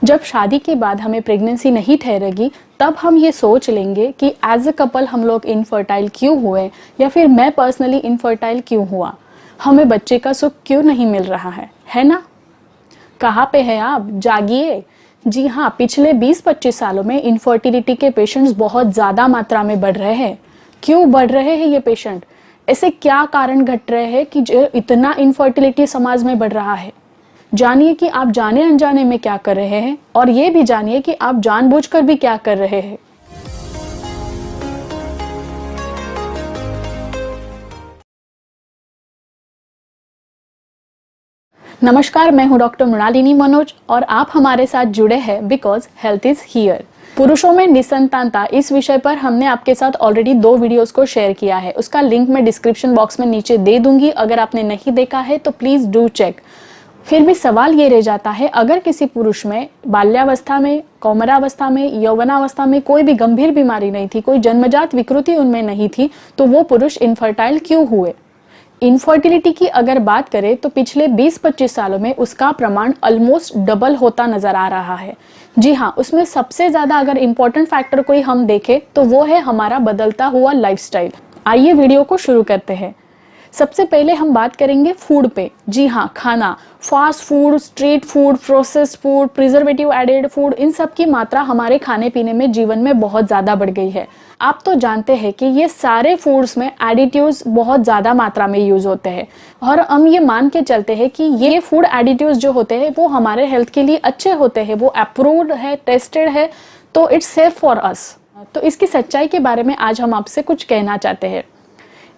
जब शादी के बाद हमें प्रेगनेंसी नहीं ठहरेगी तब हम ये सोच लेंगे कि एज अ कपल हम लोग इनफर्टाइल क्यों हुए, या फिर मैं पर्सनली इनफर्टाइल क्यों हुआ, हमें बच्चे का सुख क्यों नहीं मिल रहा है ना। कहाँ पे हैं आप, जागिए। जी हाँ, पिछले 20-25 सालों में इनफर्टिलिटी के पेशेंट्स बहुत ज़्यादा मात्रा में बढ़ रहे हैं। क्यों बढ़ रहे हैं ये पेशेंट, ऐसे क्या कारण घट रहे हैं कि जो इतना इनफर्टिलिटी समाज में बढ़ रहा है। जानिए कि आप जाने अनजाने में क्या कर रहे हैं, और ये भी जानिए कि आप जानबूझकर भी क्या कर रहे हैं। नमस्कार, मैं हूं डॉक्टर मृणालिनी मनोज और आप हमारे साथ जुड़े हैं बिकॉज हेल्थ इज हियर। पुरुषों में निसंतानता इस विषय पर हमने आपके साथ ऑलरेडी 2 वीडियोस को शेयर किया है। उसका लिंक मैं डिस्क्रिप्शन बॉक्स में नीचे दे दूंगी, अगर आपने नहीं देखा है तो प्लीज डू चेक। फिर भी सवाल ये रह जाता है, अगर किसी पुरुष में बाल्यावस्था में, कौमारावस्था में, यौवनावस्था में कोई भी गंभीर बीमारी नहीं थी, कोई जन्मजात विकृति उनमें नहीं थी, तो वो पुरुष इनफर्टाइल क्यों हुए। इनफर्टिलिटी की अगर बात करें तो पिछले 20-25 सालों में उसका प्रमाण ऑलमोस्ट डबल होता नजर आ रहा है। जी हाँ, उसमें सबसे ज्यादा अगर इम्पोर्टेंट फैक्टर कोई हम देखें तो वो है हमारा बदलता हुआ लाइफस्टाइल। आइए वीडियो को शुरू करते हैं। सबसे पहले हम बात करेंगे फूड पे। जी हाँ, खाना, fast food, street food, processed food, preservative added food, इन सब की मात्रा हमारे खाने पीने में जीवन में बहुत ज़्यादा बढ़ गई है। आप तो जानते हैं कि ये सारे फूड्स में एडिटिव्स बहुत ज़्यादा मात्रा में यूज़ होते हैं, और हम ये मान के चलते हैं कि ये फूड एडिटिव्स जो होते हैं वो हमारे हेल्थ के लिए अच्छे होते हैं, वो अप्रूव्ड है, टेस्टेड है, तो इट्स सेफ फॉर अस। तो इसकी सच्चाई के बारे में आज हम आपसे कुछ कहना चाहते हैं।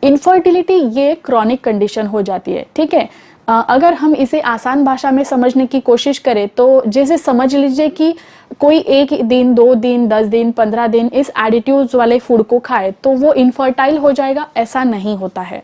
इनफर्टिलिटी ये क्रॉनिक कंडीशन हो जाती है, ठीक है। अगर हम इसे आसान भाषा में समझने की कोशिश करें तो जैसे समझ लीजिए कि कोई 1 दिन, 2 दिन, 10 दिन, 15 दिन इस एडिटिव्स वाले फूड को खाए तो वो इनफर्टाइल हो जाएगा, ऐसा नहीं होता है।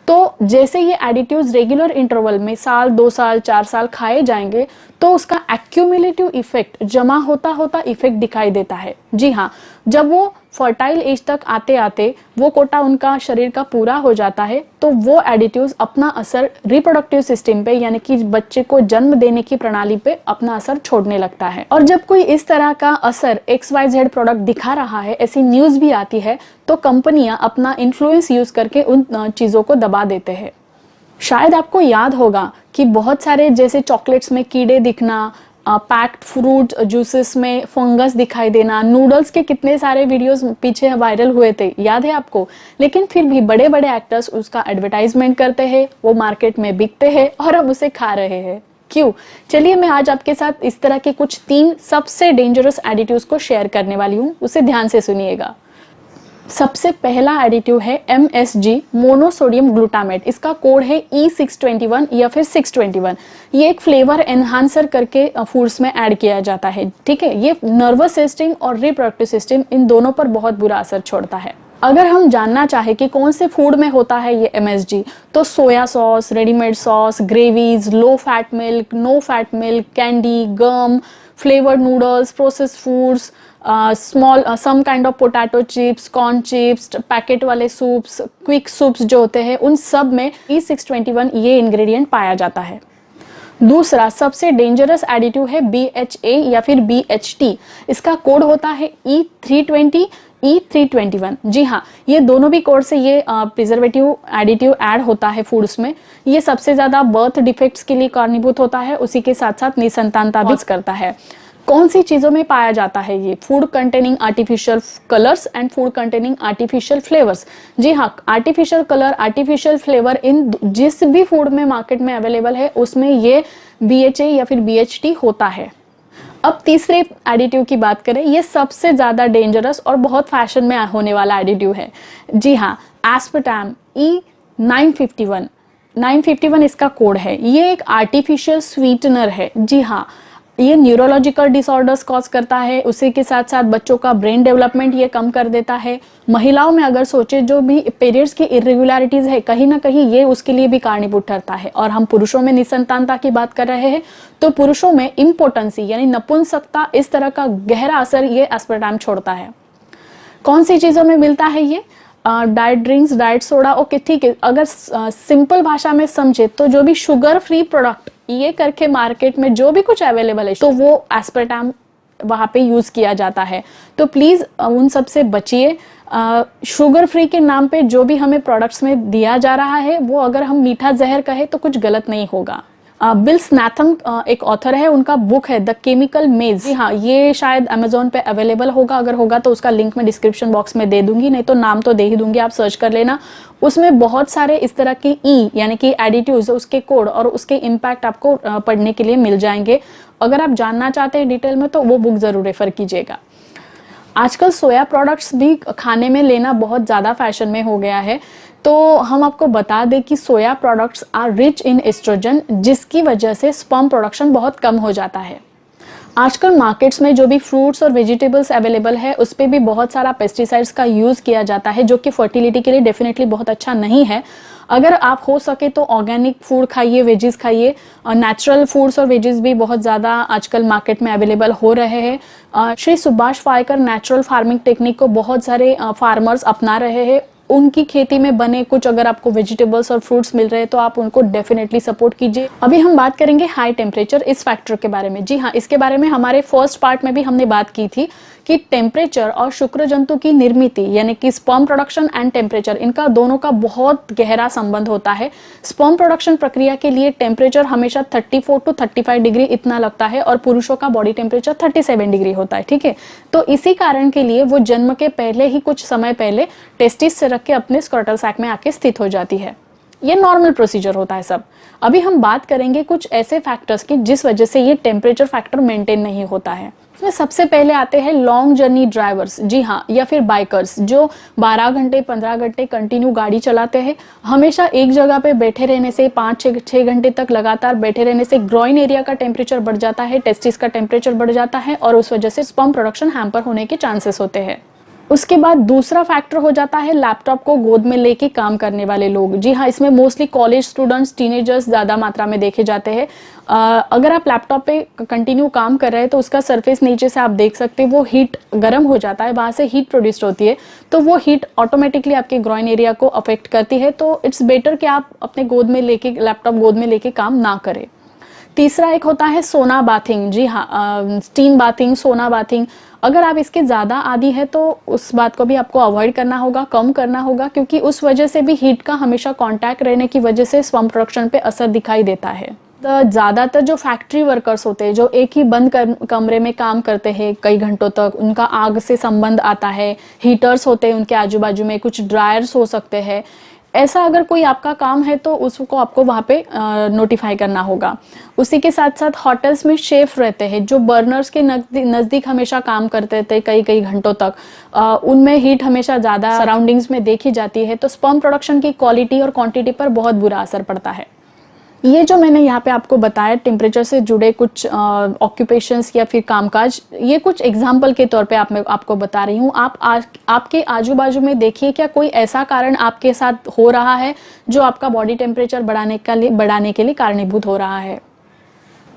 तो जैसे ये एडिटिव्स रेगुलर इंटरवल में साल, 2 साल, 4 साल खाए जाएंगे तो उसका एक्यूमुलेटिव इफेक्ट, जमा होता होता इफेक्ट दिखाई देता है। जी हाँ, जब वो फर्टाइल एज तक आते आते वो कोटा उनका शरीर का पूरा हो जाता है तो वो एडिटिव्स अपना असर रिप्रोडक्टिव सिस्टम पे, यानी कि बच्चे को जन्म देने की प्रणाली पे अपना असर छोड़ने लगता है। और जब कोई इस तरह का असर XYZ प्रोडक्ट दिखा रहा है, ऐसी न्यूज भी आती है, तो कंपनियां अपना इन्फ्लुएंस यूज करके उन चीजों को दबा देते हैं। शायद आपको याद होगा कि बहुत सारे जैसे चॉकलेट्स में कीड़े दिखना, पैक्ड फ्रूट जूसेस में फंगस दिखाई देना, नूडल्स के कितने सारे वीडियोस पीछे वायरल हुए थे, याद है आपको। लेकिन फिर भी बड़े बड़े एक्टर्स उसका एडवर्टाइजमेंट करते हैं, वो मार्केट में बिकते हैं और हम उसे खा रहे हैं। क्यों? चलिए मैं आज आपके साथ इस तरह के कुछ 3 सबसे डेंजरस एडिटिव्स को शेयर करने वाली हूँ, उसे ध्यान से सुनिएगा। सबसे पहला एडिटिव है MSG, मोनोसोडियम ग्लूटामेट। इसका कोड है E621 या फिर 621। ये एक फ्लेवर एनहांसर करके फूड्स में ऐड किया जाता है, ठीक है। ये नर्वस सिस्टम और रिप्रोडक्टिव सिस्टम इन दोनों पर बहुत बुरा असर छोड़ता है। अगर हम जानना चाहे कि कौन से फूड में होता है ये MSG, तो soya sauce, readymade sauce, gravies, low fat milk, no fat milk, candy, gum, flavoured noodles, processed foods, some kind of potato chips, corn chips, packet वाले सूप्स, क्विक सूप्स जो होते हैं, उन सब में E621 ये इंग्रेडिएंट पाया जाता है। दूसरा सबसे डेंजरस एडिटिव है BHA या फिर BHT। इसका कोड होता है E320, E321। जी हाँ, ये दोनों भी कोड से ये प्रिजर्वेटिव एडिटिव ऐड होता है फूड्स में। ये सबसे ज्यादा बर्थ डिफेक्ट्स के लिए कारणीभूत होता है, उसी के साथ साथ निसंतानता भी करता है। कौन सी चीजों में पाया जाता है ये? Food containing artificial colours and food containing artificial flavours. जी हाँ, आर्टिफिशियल कलर, आर्टिफिशियल फ्लेवर, इन जिस भी फूड में मार्केट में अवेलेबल है उसमें ये BHA या फिर BHT होता है। अब तीसरे एडिटिव की बात करें, ये सबसे ज्यादा डेंजरस और बहुत फैशन में होने वाला एडिटिव है। जी हाँ, एस्पार्टम, E951। 951 इसका कोड है। ये एक आर्टिफिशियल स्वीटनर है। जी हाँ, ये न्यूरोलॉजिकल डिसऑर्डर्स कॉज करता है, उसी के साथ साथ बच्चों का ब्रेन डेवलपमेंट ये कम कर देता है। महिलाओं में अगर सोचे जो भी पीरियड्स की इरेगुलरिटीज है, कहीं ना कहीं ये उसके लिए भी कारणीभूत ठहरता है। और हम पुरुषों में निसंतानता की बात कर रहे हैं तो पुरुषों में इम्पोटेंसी यानी नपुंसकता, इस तरह का गहरा असर ये एस्पार्टम छोड़ता है। कौन सी चीजों में मिलता है ये? Diet drinks, diet soda, okay ठीक है। अगर सिंपल भाषा में समझे तो जो भी शुगर फ्री प्रोडक्ट ये करके मार्केट में जो भी कुछ अवेलेबल है तो वो एस्पर्टाम वहाँ पे यूज़ किया जाता है। तो प्लीज़ उन सब से बचिए। शुगर फ्री के नाम पे जो भी हमें प्रोडक्ट्स में दिया जा रहा है वो अगर हम मीठा जहर कहे तो कुछ गलत नहीं होगा। बिल स्नैथम एक ऑथर है, उनका बुक है द केमिकल मेज। जी हाँ, ये शायद अमेजोन पे अवेलेबल होगा, अगर होगा तो उसका लिंक मैं डिस्क्रिप्शन बॉक्स में दे दूंगी, नहीं तो नाम तो दे ही दूंगी, आप सर्च कर लेना। उसमें बहुत सारे इस तरह के यानी कि एडिटिव्स, उसके कोड और उसके इम्पैक्ट आपको पढ़ने के लिए मिल जाएंगे। अगर आप जानना चाहते हैं डिटेल में तो वो बुक ज़रूर रेफर कीजिएगा। आजकल सोया प्रोडक्ट्स भी खाने में लेना बहुत ज़्यादा फैशन में हो गया है, तो हम आपको बता दें कि soya products are rich in oestrogen, जिसकी वजह से स्पर्म प्रोडक्शन बहुत कम हो जाता है। आजकल मार्केट्स में जो भी फ्रूट्स और वेजिटेबल्स अवेलेबल है उस पर भी बहुत सारा पेस्टिसाइड्स का यूज़ किया जाता है, जो कि फर्टिलिटी के लिए डेफिनेटली बहुत अच्छा नहीं है। अगर आप हो सके तो ऑर्गेनिक फूड खाइए, वेजीज खाइए। नेचुरल फूड्स और वेजीज भी बहुत ज़्यादा आजकल मार्केट में अवेलेबल हो रहे हैं। Shri Subhash Palekar natural farming technique को बहुत सारे फार्मर्स अपना रहे हैं। उनकी खेती में बने कुछ अगर आपको वेजिटेबल्स और फ्रूट्स मिल रहे हैं तो आप उनको डेफिनेटली सपोर्ट कीजिए। अभी हम बात करेंगे हाई टेम्परेचर इस फैक्टर के बारे में। जी हाँ, इसके बारे में हमारे फर्स्ट पार्ट में भी हमने बात की थी कि टेम्परेचर और शुक्र जंतु की निर्मिति यानी कि स्पर्म प्रोडक्शन एंड टेम्परेचर, इनका दोनों का बहुत गहरा संबंध होता है। स्पर्म प्रोडक्शन प्रक्रिया के लिए टेम्परेचर हमेशा 34 टू 35 डिग्री इतना लगता है और पुरुषों का बॉडी टेम्परेचर 37 डिग्री होता है, ठीक है। तो इसी कारण के लिए वो जन्म के पहले ही कुछ समय पहले टेस्टिस से रख के अपने स्क्रॉटल सैक में आके स्थित हो जाती है। ये नॉर्मल प्रोसीजर होता है सब। अभी हम बात करेंगे कुछ ऐसे फैक्टर्स की जिस वजह से ये टेम्परेचर फैक्टर मेंटेन नहीं होता है। इसमें सबसे पहले आते हैं लॉन्ग जर्नी ड्राइवर्स, जी हाँ, या फिर बाइकर्स जो 12 घंटे 15 घंटे कंटिन्यू गाड़ी चलाते हैं। हमेशा एक जगह पे बैठे रहने से 5-6 घंटे तक लगातार बैठे रहने से ग्रॉइन एरिया का टेम्परेचर बढ़ जाता है, टेस्टिस का टेम्परेचर बढ़ जाता है और उस वजह से स्पर्म प्रोडक्शन हैम्पर होने के चांसेस होते हैं। उसके बाद दूसरा फैक्टर हो जाता है लैपटॉप को गोद में लेके काम करने वाले लोग। जी हाँ, इसमें मोस्टली कॉलेज स्टूडेंट्स, टीनेजर्स ज़्यादा मात्रा में देखे जाते हैं। अगर आप लैपटॉप पे कंटिन्यू काम कर रहे हैं तो उसका सरफेस नीचे से आप देख सकते हैं वो हीट गर्म हो जाता है, वहाँ से हीट प्रोड्यूस होती है, तो वो हीट ऑटोमेटिकली आपके ग्रॉइन एरिया को अफेक्ट करती है। तो इट्स बेटर कि आप अपने गोद में लेके, लैपटॉप गोद में लेके काम ना करें। तीसरा एक होता है सोना बाथिंग। जी हाँ, स्टीम बाथिंग, सोना बाथिंग। अगर आप इसके ज़्यादा आदी है तो उस बात को भी आपको अवॉइड करना होगा, कम करना होगा, क्योंकि उस वजह से भी हीट का हमेशा कांटेक्ट रहने की वजह से स्पर्म प्रोडक्शन पे असर दिखाई देता है। ज़्यादातर जो फैक्ट्री वर्कर्स होते हैं जो एक ही बंद कमरे में काम करते हैं कई घंटों तक, उनका आग से संबंध आता है, हीटर्स होते हैं उनके आजू बाजू में, कुछ ड्रायर्स हो सकते हैं। ऐसा अगर कोई आपका काम है तो उसको आपको वहाँ पे नोटिफाई करना होगा। उसी के साथ साथ होटल्स में शेफ रहते हैं जो बर्नर्स के नज़दीक हमेशा काम करते थे कई घंटों तक, उनमें हीट हमेशा ज़्यादा सराउंडिंग्स में देखी जाती है, तो स्पर्म प्रोडक्शन की क्वालिटी और क्वांटिटी पर बहुत बुरा असर पड़ता है। ये जो मैंने यहाँ पे आपको बताया टेम्परेचर से जुड़े कुछ ऑक्यूपेशंस या फिर कामकाज, ये कुछ एग्जाम्पल के तौर पे आपको बता रही हूँ। आपके आजू बाजू में देखिए क्या कोई ऐसा कारण आपके साथ हो रहा है जो आपका बॉडी टेम्परेचर बढ़ाने के लिए कारणीभूत हो रहा है।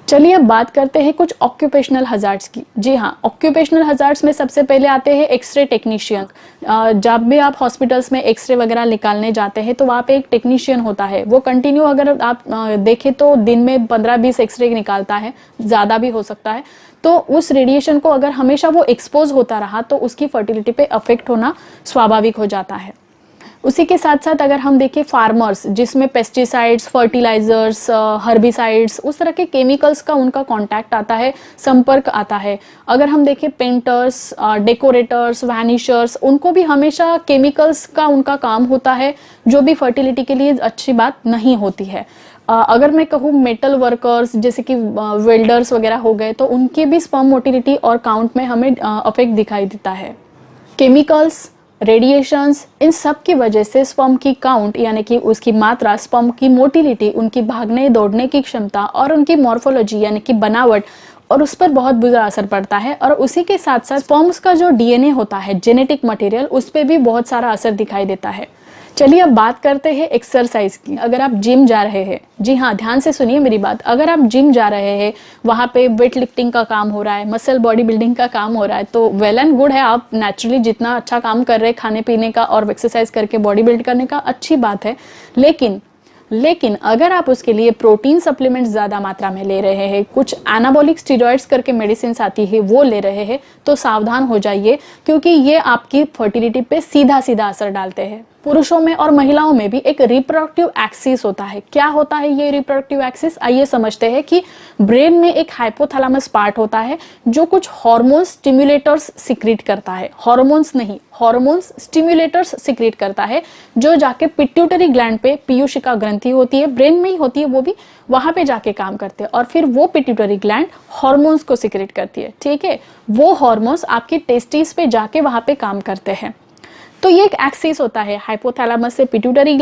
चलिए अब बात करते हैं कुछ ऑक्यूपेशनल हजार्ड्स की। जी हाँ, ऑक्यूपेशनल हजार्ड्स में सबसे पहले आते हैं एक्सरे टेक्नीशियन। जब भी आप हॉस्पिटल्स में एक्सरे वगैरह निकालने जाते हैं तो वहाँ पे एक टेक्नीशियन होता है, वो कंटिन्यू अगर आप देखें तो दिन में 15-20 एक्सरे निकालता है, ज़्यादा भी हो सकता है। तो उस रेडिएशन को अगर हमेशा वो एक्सपोज होता रहा तो उसकी फर्टिलिटी पे अफेक्ट होना स्वाभाविक हो जाता है। उसी के साथ साथ अगर हम देखें फार्मर्स जिसमें पेस्टिसाइड्स, फर्टिलाइजर्स, हर्बिसाइड्स, उस तरह के केमिकल्स का उनका कांटेक्ट आता है, संपर्क आता है। अगर हम देखें पेंटर्स, डेकोरेटर्स, वैनिशर्स, उनको भी हमेशा केमिकल्स का उनका काम होता है जो भी फर्टिलिटी के लिए अच्छी बात नहीं होती है। अगर मैं कहूँ मेटल वर्कर्स जैसे कि वेल्डर्स वगैरह हो गए तो उनकी भी स्पर्म मोटिलिटी और काउंट में हमें अफेक्ट दिखाई देता है। केमिकल्स, रेडिएशंस, इन सब की वजह से स्पर्म की काउंट यानी कि उसकी मात्रा, स्पर्म की मोटिलिटी, उनकी भागने दौड़ने की क्षमता और उनकी मॉर्फोलॉजी यानी कि बनावट, और उस पर बहुत बुरा असर पड़ता है। और उसी के साथ साथ स्पर्म्स का जो डीएनए होता है, जेनेटिक मटेरियल, उस पर भी बहुत सारा असर दिखाई देता है। चलिए अब बात करते हैं एक्सरसाइज की। अगर आप जिम जा रहे हैं, जी हाँ ध्यान से सुनिए मेरी बात, अगर आप जिम जा रहे हैं, वहाँ पे वेट लिफ्टिंग का काम हो रहा है, मसल बॉडी बिल्डिंग का काम हो रहा है, तो वेल एंड गुड है, आप नेचुरली जितना अच्छा काम कर रहे हैं खाने पीने का और एक्सरसाइज करके बॉडी बिल्ड करने का, अच्छी बात है। लेकिन लेकिन अगर आप उसके लिए प्रोटीन सप्लीमेंट्स ज़्यादा मात्रा में ले रहे हैं, कुछ एनाबॉलिक स्टीरॉइड्स करके मेडिसिन आती है वो ले रहे हैं, तो सावधान हो जाइए, क्योंकि ये आपकी फर्टिलिटी पे सीधा सीधा असर डालते हैं। पुरुषों में और महिलाओं में भी एक रिप्रोडक्टिव एक्सिस होता है। क्या होता है ये रिप्रोडक्टिव एक्सिस? आइए समझते हैं कि ब्रेन में एक हाइपोथैलेमस पार्ट होता है जो कुछ हार्मोन स्टिमुलेटर्स सिक्रीट करता है। हार्मोन्स नहीं, हार्मोन्स स्टिमुलेटर्स सिक्रीट करता है, जो जाके पिट्यूटरी ग्लैंड पे, पीयूषिका ग्रंथि होती है, ब्रेन में ही होती है, वो भी वहां पे जाके काम करते हैं और फिर वो पिट्यूटरी ग्लैंड हार्मोन्स को सिक्रीट करती है। ठीक है, वो हार्मोन्स आपके टेस्टिस पे जाके वहां पे काम करते हैं। तो ये एक एक्सिस होता है, हाइपोथैलेमस से पिट्यूटरी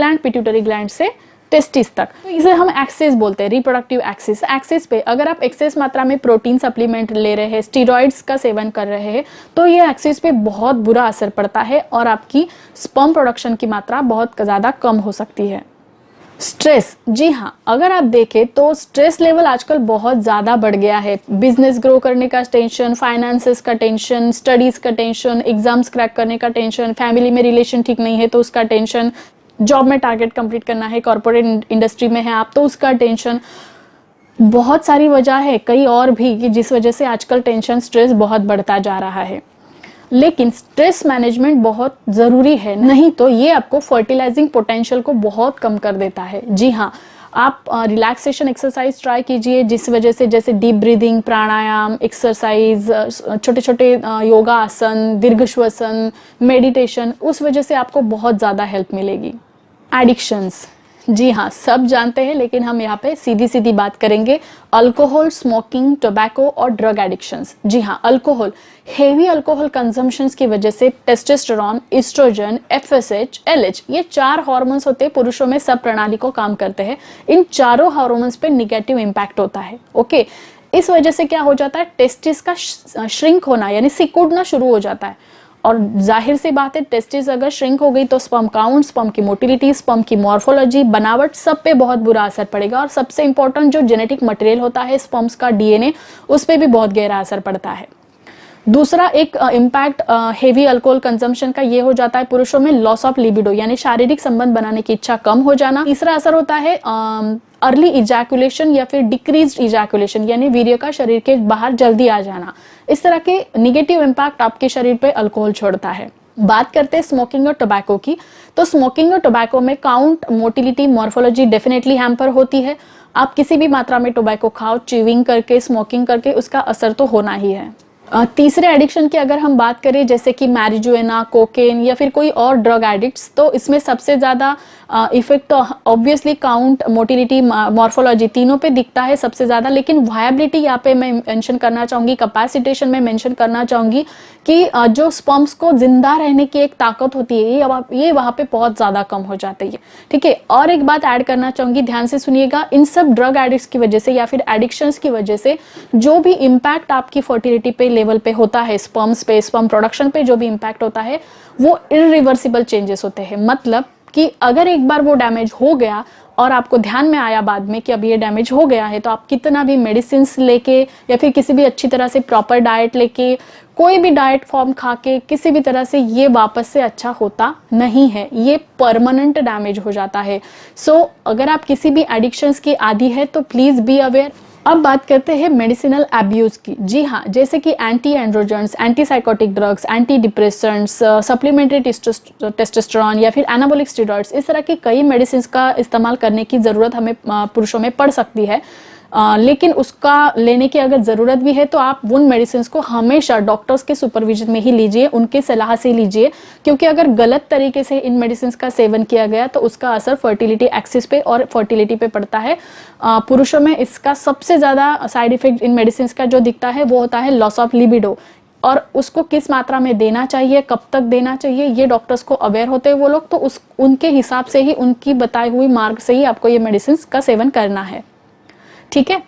ग्लैंड से टेस्टिस तक, तो इसे हम एक्सिस बोलते हैं, रिप्रोडक्टिव एक्सिस। एक्सिस पे अगर आप एक्सेस मात्रा में प्रोटीन सप्लीमेंट ले रहे हैं, स्टीरॉइड्स का सेवन कर रहे हैं, तो ये एक्सिस पे बहुत बुरा असर पड़ता है और आपकी स्पर्म प्रोडक्शन की मात्रा बहुत ज़्यादा कम हो सकती है। स्ट्रेस, जी हाँ, अगर आप देखें तो स्ट्रेस लेवल आजकल बहुत ज़्यादा बढ़ गया है। बिजनेस ग्रो करने का टेंशन, फाइनेंसेस का टेंशन, स्टडीज़ का टेंशन, एग्जाम्स क्रैक करने का टेंशन, फैमिली में रिलेशन ठीक नहीं है तो उसका टेंशन, जॉब में टारगेट कंप्लीट करना है, कॉर्पोरेट इंडस्ट्री में है आप तो उसका टेंशन। बहुत सारी वजह है, कई और भी, कि जिस वजह से आजकल टेंशन, स्ट्रेस बहुत बढ़ता जा रहा है। लेकिन स्ट्रेस मैनेजमेंट बहुत ज़रूरी है, नहीं तो ये आपको फर्टिलाइजिंग पोटेंशियल को बहुत कम कर देता है। जी हाँ, आप रिलैक्सेशन एक्सरसाइज ट्राई कीजिए, जिस वजह से जैसे डीप ब्रीदिंग, प्राणायाम, एक्सरसाइज, छोटे छोटे योगा आसन, दीर्घ श्वसन, मेडिटेशन, उस वजह से आपको बहुत ज़्यादा हेल्प मिलेगी। एडिक्शंस, जी हाँ, सब जानते हैं, लेकिन हम यहाँ पे सीधी सीधी बात करेंगे। अल्कोहल, स्मोकिंग, टोबैको और ड्रग एडिक्शंस। जी हाँ, अल्कोहल, हेवी अल्कोहल कंजम्पशंस की वजह से टेस्टोस्टेरोन, एस्ट्रोजन, एफएसएच, एलएच, ये 4 हार्मोन्स होते हैं, पुरुषों में सब प्रणाली को काम करते हैं। इन चारों हार्मोन्स पे निगेटिव इम्पैक्ट होता है। ओके, इस वजह से क्या हो जाता है, टेस्टिस का श्रिंक होना यानी सिकुड़ना शुरू हो जाता है। और जाहिर सी बात है, टेस्टिस अगर श्रिंक हो गई तो स्पर्म काउंट, स्पर्म की मोटिलिटी, स्पर्म की मॉर्फोलॉजी, बनावट, सब पे बहुत बुरा असर पड़ेगा। और सबसे इंपॉर्टेंट जो जेनेटिक मटेरियल होता है स्पर्म्स का, डीएनए, उस पर भी बहुत गहरा असर पड़ता है। दूसरा एक इम्पैक्ट हेवी अल्कोहल कंजम्पशन का ये हो जाता है पुरुषों में लॉस ऑफ लिबिडो, यानी शारीरिक संबंध बनाने की इच्छा कम हो जाना। तीसरा असर होता है अर्ली इजैकुलेशन या फिर डिक्रीज्ड इजैकुलेशन, यानी वीर्य का शरीर के बाहर जल्दी आ जाना। इस तरह के निगेटिव इम्पैक्ट आपके शरीर पे अल्कोहल छोड़ता है। बात करते हैं स्मोकिंग और टोबैको की, तो स्मोकिंग और टोबैको में count, motility, morphology definitely hamper होती है। आप किसी भी मात्रा में टोबैको खाओ, च्यूइंग करके, स्मोकिंग करके, उसका असर तो होना ही है। तीसरे एडिक्शन की अगर हम बात करें, जैसे कि मैरिजुएना, कोकेन या फिर कोई और ड्रग एडिक्ट्स, तो इसमें सबसे ज़्यादा इफेक्ट तो ऑब्वियसली काउंट, मोटिलिटी, मॉर्फोलॉजी, तीनों पे दिखता है सबसे ज़्यादा। लेकिन वायबिलिटी यहाँ पे मैं मेंशन करना चाहूँगी, कैपेसिटेशन में मेंशन करना चाहूँगी कि जो स्पर्म्स को जिंदा रहने की एक ताकत होती है, ये वहाँ पे बहुत ज़्यादा कम हो जाती है। ठीक है, और एक बात ऐड करना चाहूँगी, ध्यान से सुनिएगा, इन सब ड्रग एडिक्ट्स की वजह से या फिर एडिक्शंस की वजह से जो भी इम्पैक्ट आपकी फर्टिलिटी पे लेवल पे होता है, स्पर्म्स पे, स्पर्म प्रोडक्शन पे जो भी इम्पैक्ट होता है, वो इरिवर्सिबल चेंजेस होते हैं। मतलब कि अगर एक बार वो डैमेज हो गया और आपको ध्यान में आया बाद में कि अब ये डैमेज हो गया है, तो आप कितना भी मेडिसिन लेके या फिर किसी भी अच्छी तरह से प्रॉपर डाइट लेके, कोई भी डाइट फॉर्म खा के, किसी भी तरह से ये वापस से अच्छा होता नहीं है, ये परमानेंट डैमेज हो जाता है। सो अगर आप किसी भी एडिक्शंस की आदी है तो प्लीज़ बी अवेयर। अब बात करते हैं मेडिसिनल एब्यूज की। जी हाँ, जैसे कि anti androgens, anti psychotic drugs, anti depressants, supplementary testosterone या फिर एनाबॉलिक स्टेरॉइड्स, इस तरह की कई मेडिसिन का इस्तेमाल करने की ज़रूरत हमें पुरुषों में पड़ सकती है। लेकिन उसका लेने की अगर ज़रूरत भी है तो आप उन मेडिसिन को हमेशा डॉक्टर्स के सुपरविजन में ही लीजिए, उनके सलाह से लीजिए, क्योंकि अगर गलत तरीके से इन मेडिसिन का सेवन किया गया तो उसका असर फर्टिलिटी एक्सिस पे और फर्टिलिटी पे पड़ता है। पुरुषों में इसका सबसे ज़्यादा साइड इफेक्ट इन मेडिसिन का जो दिखता है वो होता है लॉस ऑफ लिबिडो, और उसको किस मात्रा में देना चाहिए, कब तक देना चाहिए, ये डॉक्टर्स को अवेयर होते हैं वो लोग, तो उनके हिसाब से ही, उनकी बताई हुई मार्ग से ही आपको ये मेडिसिन का सेवन करना है। ठीक है,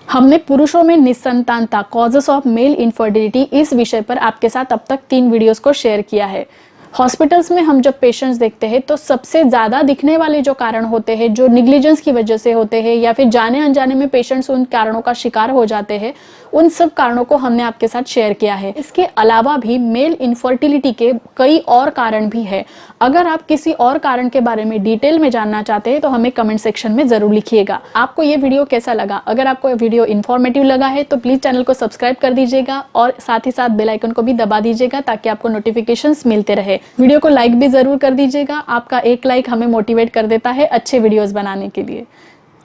हमने पुरुषों में निसंतानता, कॉजेस ऑफ मेल इनफर्टिलिटी, इस विषय पर आपके साथ अब तक 3 वीडियोस को शेयर किया है। हॉस्पिटल्स में हम जब पेशेंट्स देखते हैं तो सबसे ज़्यादा दिखने वाले जो कारण होते हैं, जो निग्लिजेंस की वजह से होते हैं या फिर जाने अनजाने में पेशेंट्स उन कारणों का शिकार हो जाते हैं, उन सब कारणों को हमने आपके साथ शेयर किया है। इसके अलावा भी मेल इनफर्टिलिटी के कई और कारण भी है। अगर आप किसी और कारण के बारे में डिटेल में जानना चाहते हैं तो हमें कमेंट सेक्शन में जरूर लिखिएगा। आपको ये वीडियो कैसा लगा? अगर आपको वीडियो इन्फॉर्मेटिव लगा है तो प्लीज चैनल को सब्सक्राइब कर दीजिएगा और साथ ही साथ बेल आइकन को भी दबा दीजिएगा ताकि आपको नोटिफिकेशंस मिलते रहे। वीडियो को लाइक भी जरूर कर दीजिएगा, आपका एक लाइक हमें मोटिवेट कर देता है अच्छे वीडियोस बनाने के लिए।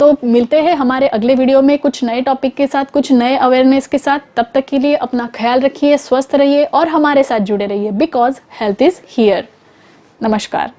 तो मिलते हैं हमारे अगले वीडियो में कुछ नए टॉपिक के साथ, कुछ नए अवेयरनेस के साथ। तब तक के लिए अपना ख्याल रखिए, स्वस्थ रहिए और हमारे साथ जुड़े रहिए बिकॉज हेल्थ इज हियर। नमस्कार।